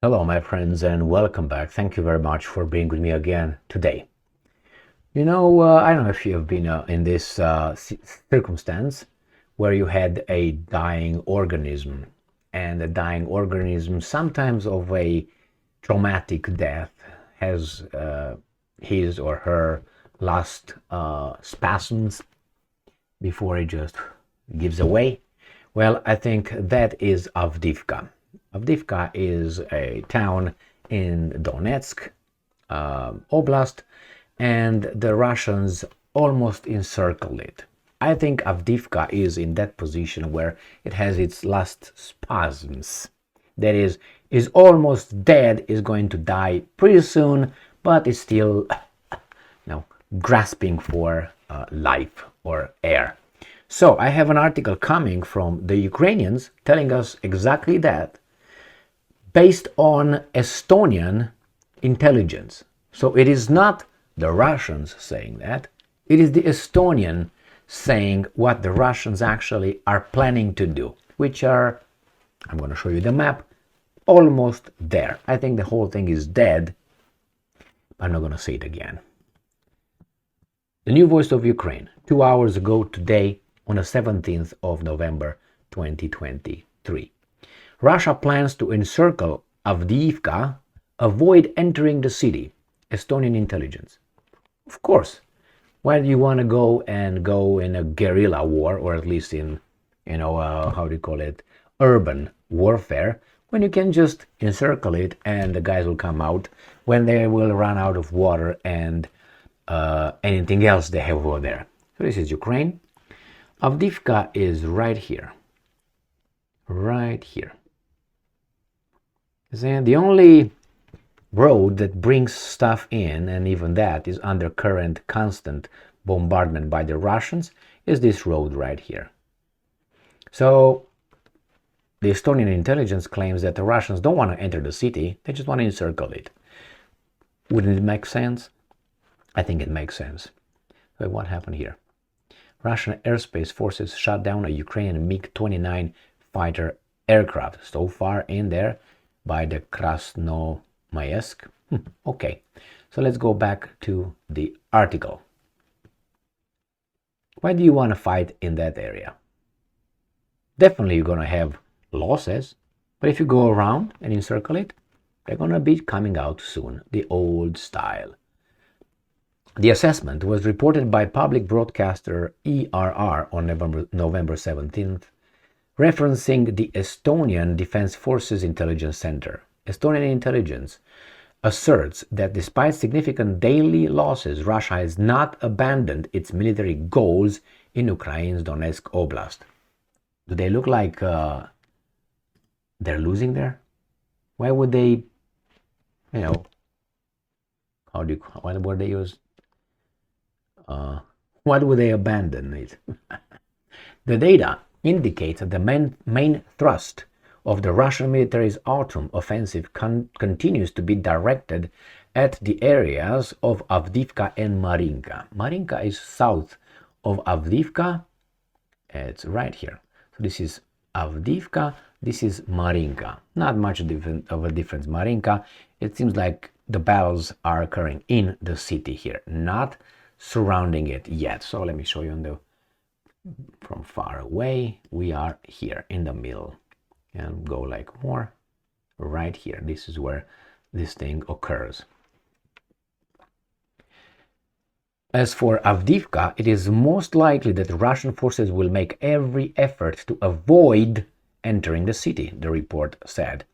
Hello, my friends, and welcome back. Thank you very much for being with me again today. I don't know if you have been in this circumstance where you had a dying organism, and a dying organism, sometimes of a traumatic death, has his or her last spasms before it just gives away. Well, I think that is Avdiivka. Avdiivka is a town in Donetsk Oblast, and the Russians almost encircled it. I think Avdiivka is in that position where it has its last spasms. That is almost dead, is going to die pretty soon, but is still, grasping for life or air. So I have an article coming from the Ukrainians telling us exactly that, based on Estonian intelligence. So it is not the Russians saying that, it is the Estonian saying what the Russians actually are planning to do, which are, I'm going to show you the map, almost there. I think the whole thing is dead. I'm not going to say it again. The New Voice of Ukraine, 2 hours ago today, on the 17th of November 2023. Russia plans to encircle Avdiivka, avoid entering the city. Estonian intelligence. Of course, why do you want to go in a guerrilla war, or at least in, how do you call it, urban warfare, when you can just encircle it and the guys will come out when they will run out of water and anything else they have over there. So this is Ukraine. Avdiivka is right here. Right here. The only road that brings stuff in, and even that is under current constant bombardment by the Russians, is this road right here. So the Estonian intelligence claims that the Russians don't want to enter the city, they just want to encircle it. Wouldn't it make sense? I think it makes sense. So what happened here? Russian airspace forces shot down a Ukrainian MiG-29 fighter aircraft. So far in there by the Krasnomayesk. Okay, so let's go back to the article. Why do you want to fight in that area? Definitely you're going to have losses, but if you go around and encircle it, they're going to be coming out soon, the old style. The assessment was reported by public broadcaster ERR on November 17th, referencing the Estonian Defense Forces Intelligence Center. Estonian intelligence asserts that despite significant daily losses, Russia has not abandoned its military goals in Ukraine's Donetsk Oblast. Do they look like they're losing there? Why would they, why would they use, why would they abandon it? The data indicates that the main thrust of the Russian military's autumn offensive continues to be directed at the areas of Avdiivka and Marinka. Marinka is south of Avdiivka. It's right here. So this is Avdiivka, this is Marinka. Not much of a difference. Marinka, it seems like the battles are occurring in the city here, not surrounding it yet. So let me show you from far away. We are here in the middle, and go like more right here. This is where this thing occurs. As for Avdiivka, it is most likely that Russian forces will make every effort to avoid entering the city, the report said.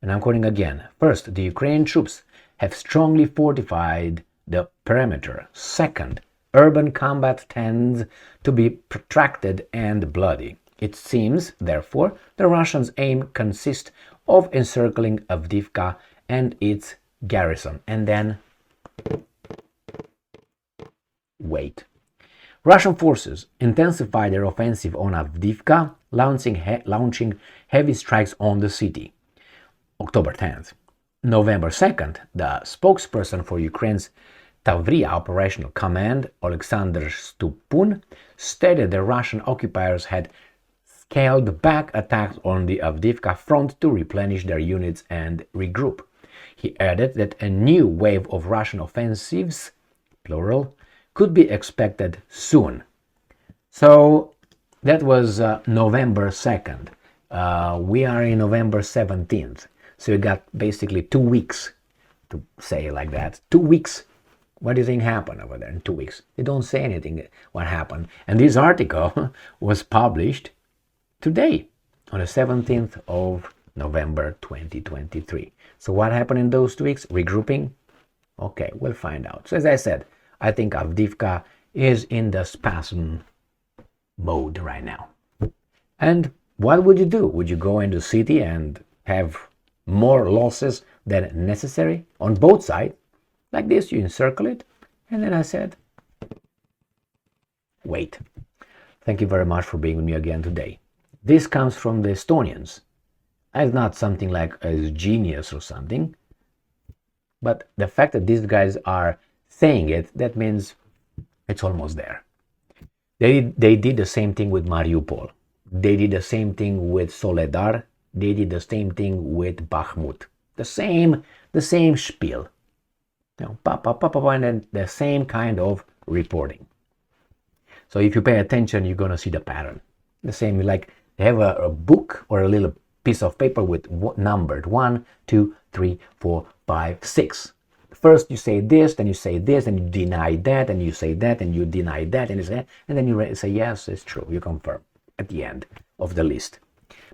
And I'm quoting again. First, the Ukrainian troops have strongly fortified the perimeter. Second, urban combat tends to be protracted and bloody. It seems, therefore, the Russians' aim consists of encircling Avdiivka and its garrison. And then wait. Russian forces intensify their offensive on Avdiivka, launching heavy strikes on the city. October 10th. November 2nd, the spokesperson for Ukraine's Tavria Operational Command, Alexander Stupun, stated the Russian occupiers had scaled back attacks on the Avdiivka front to replenish their units and regroup. He added that a new wave of Russian offensives, plural, could be expected soon. So that was November 2nd. We are in November 17th. So you got basically 2 weeks, to say it like that. 2 weeks. What do you think happened over there in 2 weeks? They don't say anything what happened. And this article was published today, on the 17th of November 2023. So what happened in those 2 weeks? Regrouping? Okay, we'll find out. So as I said, I think Avdiivka is in the spasm mode right now. And what would you do? Would you go into the city and have more losses than necessary on both sides? Like this, you encircle it. And then I said, wait. Thank you very much for being with me again today. This comes from the Estonians. It's not something like a genius or something. But the fact that these guys are saying it, that means it's almost there. They did the same thing with Mariupol. They did the same thing with Soledar. They did the same thing with Bakhmut. The same spiel. You know, and then the same kind of reporting. So if you pay attention, you're going to see the pattern. The same, like they have a book or a little piece of paper with numbered 1, 2, 3, 4, 5, 6. First you say this, then you say this, and you deny that, and you say that, and you deny that, and you say, and then you say yes, it's true. You confirm at the end of the list.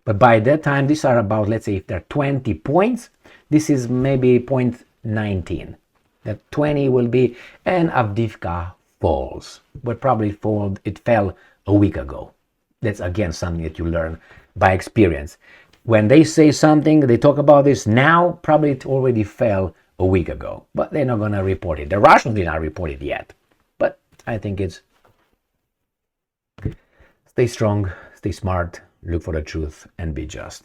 But by that time, these are about, let's say, if there are 20 points, this is maybe point 19. That 20 will be, and Avdiivka falls. But probably it fell a week ago. That's again something that you learn by experience. When they say something, they talk about this now, probably it already fell a week ago. But they're not going to report it. The Russians did not report it yet. But I think it's stay strong, stay smart, look for the truth, and be just.